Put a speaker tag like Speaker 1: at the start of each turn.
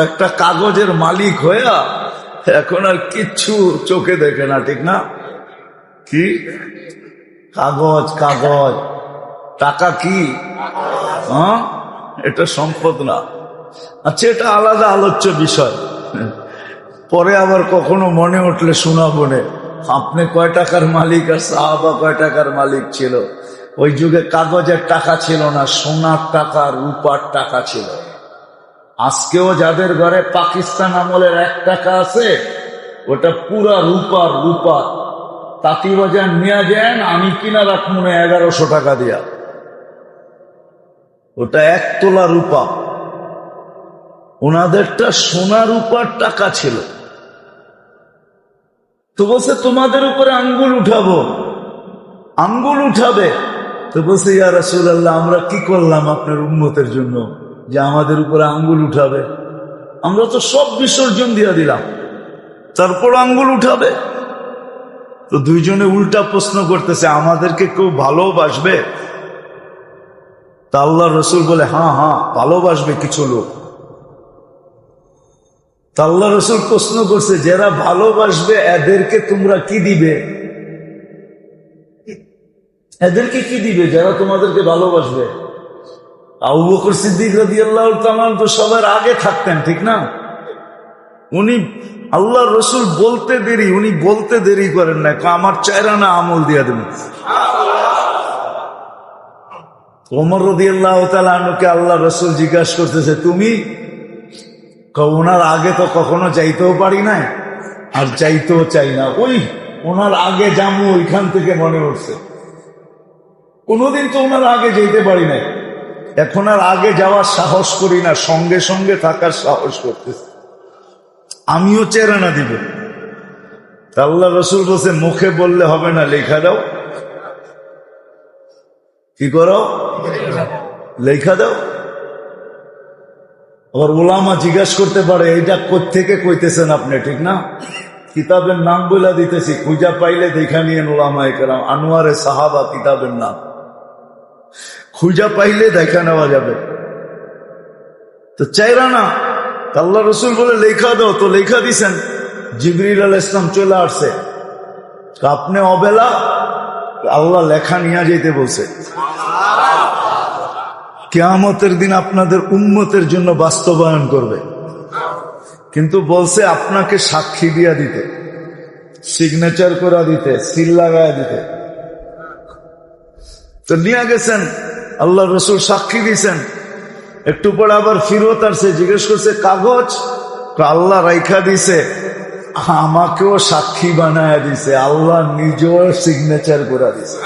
Speaker 1: একটা কাগজের মালিক হইয়া এখন আর কিচ্ছু চোখে দেখে না, ঠিক না? কি কাগজ, কাগজ, টাকা কি? হ্যাঁ, এটা সম্পদ না। আচ্ছা, এটা আলাদা আলোচ্য বিষয়, পরে আবার কখনো মনে উঠলে শোনাবো নে। আপনি কয় টাকার মালিক আর সাহাবা কয় টাকার মালিক ছিল? ওই যুগে কাগজের টাকা ছিল না, সোনার টাকা, রূপার টাকা ছিল। আজকেও যাদের ঘরে পাকিস্তান আমলের 1 টাকা আছে, ওটা পুরা রূপার, রূপা তাঁতি বাজার নিয়ে যান, আমি কিনা রাখবো না 1100 টাকা দিয়া। ওটা 1 তোলা রূপা। ওনাদেরটা সোনা রূপার টাকা ছিল। তো বলছে তোমাদের উপরে আঙ্গুল উঠাবো। আঙ্গুল উঠাবে? তো বলছে ইয়া রাসূলুল্লাহ, আমরা কি করলাম আপনার উম্মতের জন্য যে আমাদের উপরে আঙ্গুল উঠাবে? আমরা তো সব বিসর্জন দিয়ে দিলাম, তারপর আঙ্গুল উঠাবে? তো দুইজনে উল্টা প্রশ্ন করতেছে, আমাদেরকে কেউ ভালোবাসবে? তা আল্লাহ রসুল বলে, হ্যাঁ হ্যাঁ ভালোবাসবে কিছু লোক। তা আল্লাহ রসুল প্রশ্ন করছে, যারা ভালোবাসবে এদেরকে তোমরা কি দিবে? এদেরকে কি দিবে যারা তোমাদেরকে ভালোবাসবে? আবু বকর সিদ্দিক রাদিয়াল্লাহু তাআলা তো সবার আগে থাকতেন, ঠিক না? উনি আল্লাহ রসুল বলতে দেরি, উনি বলতে দেরি করেন না, আমার চেহারা না আমল দিয়া দেবেন। ওমর রাদিয়াল্লাহু তাআলা আনহুকে আল্লাহ রসুল জিজ্ঞাসা করতেছে, তুমি? ওনার আগে তো কখনো যাইতেও পারি নাই, আর যাইতেও চাই না। ওই ওনার আগে যাবো ওইখান থেকে মনে উঠছে, কোনোদিন তো ওনার আগে যেতে পারি নাই, এখন আর আগে যাওয়ার সাহস করি না, সঙ্গে সঙ্গে থাকার সাহস করতেছে। আমিও চেহারা না দিব। আল্লাহ রসুল বলছে, মুখে বললে হবে না, লেখা দাও। কি করো? লেখা দাও। আবার ওলামা জিজ্ঞাসা করতে পারে, এইটা কোত্থেকে কইতেছেন আপনি, ঠিক না? কিতাবের নাম বলে দিতেছি, খুঁজা পাইলে দেখা নিয়েন। ওলামায়ে কেরাম, আনোয়ারে সাহাবা কিতাবের নাম, খুঁজা পাইলে দেখা নেওয়া যাবে। তো চাইরা না, আল্লাহ রসুল বলে লেখা দাও। তো লেখা দিছেন। জিবরিল আলাইহিস সালাম চলে আসছে, আপনি অবেলা আল্লাহ লেখা নিয়ে যেতে বলছে, কিয়ামতের দিন আপনাদের উম্মতের জন্য বাস্তবায়ন করবে। কিন্তু বলছে আপনাকে সাক্ষী দিয়া দিতে, সিগনেচার করে দিতে, সিল লাগায় দিতে। তো নিয়ে গেছেন, আল্লাহ রসুল সাক্ষী দিয়েছেন। একটু পরে আবার ফিরত আসছে, জিজ্ঞেস করছে কাগজ? আল্লাহ রাইখা দিছে, আমাকেও সাক্ষী বানায় দিছে, আল্লাহ নিজেও সিগনেচার করে দিছে।